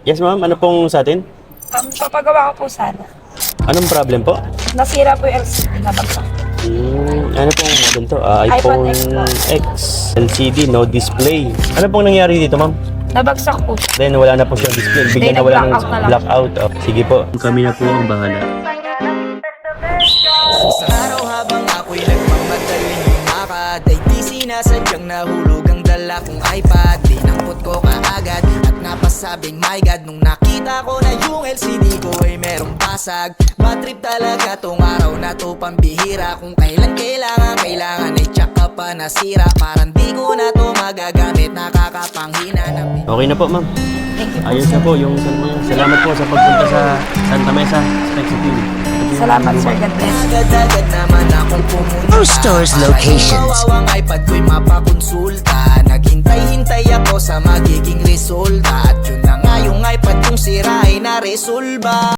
Yes, ma'am. Ano pong sa atin? Papagawa ko po sana. Anong problem po? Nasira po yung LCD na bagsak. Ano pong model to? iPhone iPhone X. LCD, no display. Ano pong nangyari dito, ma'am? Nabagsak po. Then wala na po siyang display. Bigla na wala ng nag-blackout na lang. blackout. Oh, sige po. Kami na po ang bahala. Sa araw habang ako'y nagmamadaling lumakad ay di sinasadyang nahulog ang dala kong iPad. Dinampot ko kaagad at napasabing my God. Nung nakita ko na yung LCD ko ay merong basag. Bad trip talaga tong araw na to, pambihira. Kung kailan kailangan ay tsaka pa nasira. Parang di ko na to magagamit, nakakapanghina na. Okay na po, ma'am. Thank you po. Ayos na po yung salamat po sa pagpunta sa Santa Mesa Spec City. Salamat, sir. God bless. Agad-agad naman akong pumunta. Our store's locations. Mawawang iPad ko'y mapakonsulta. Naghintay-hintay ako sa magiging resulta. At yun na nga yung iPad kong sira ay naresolba.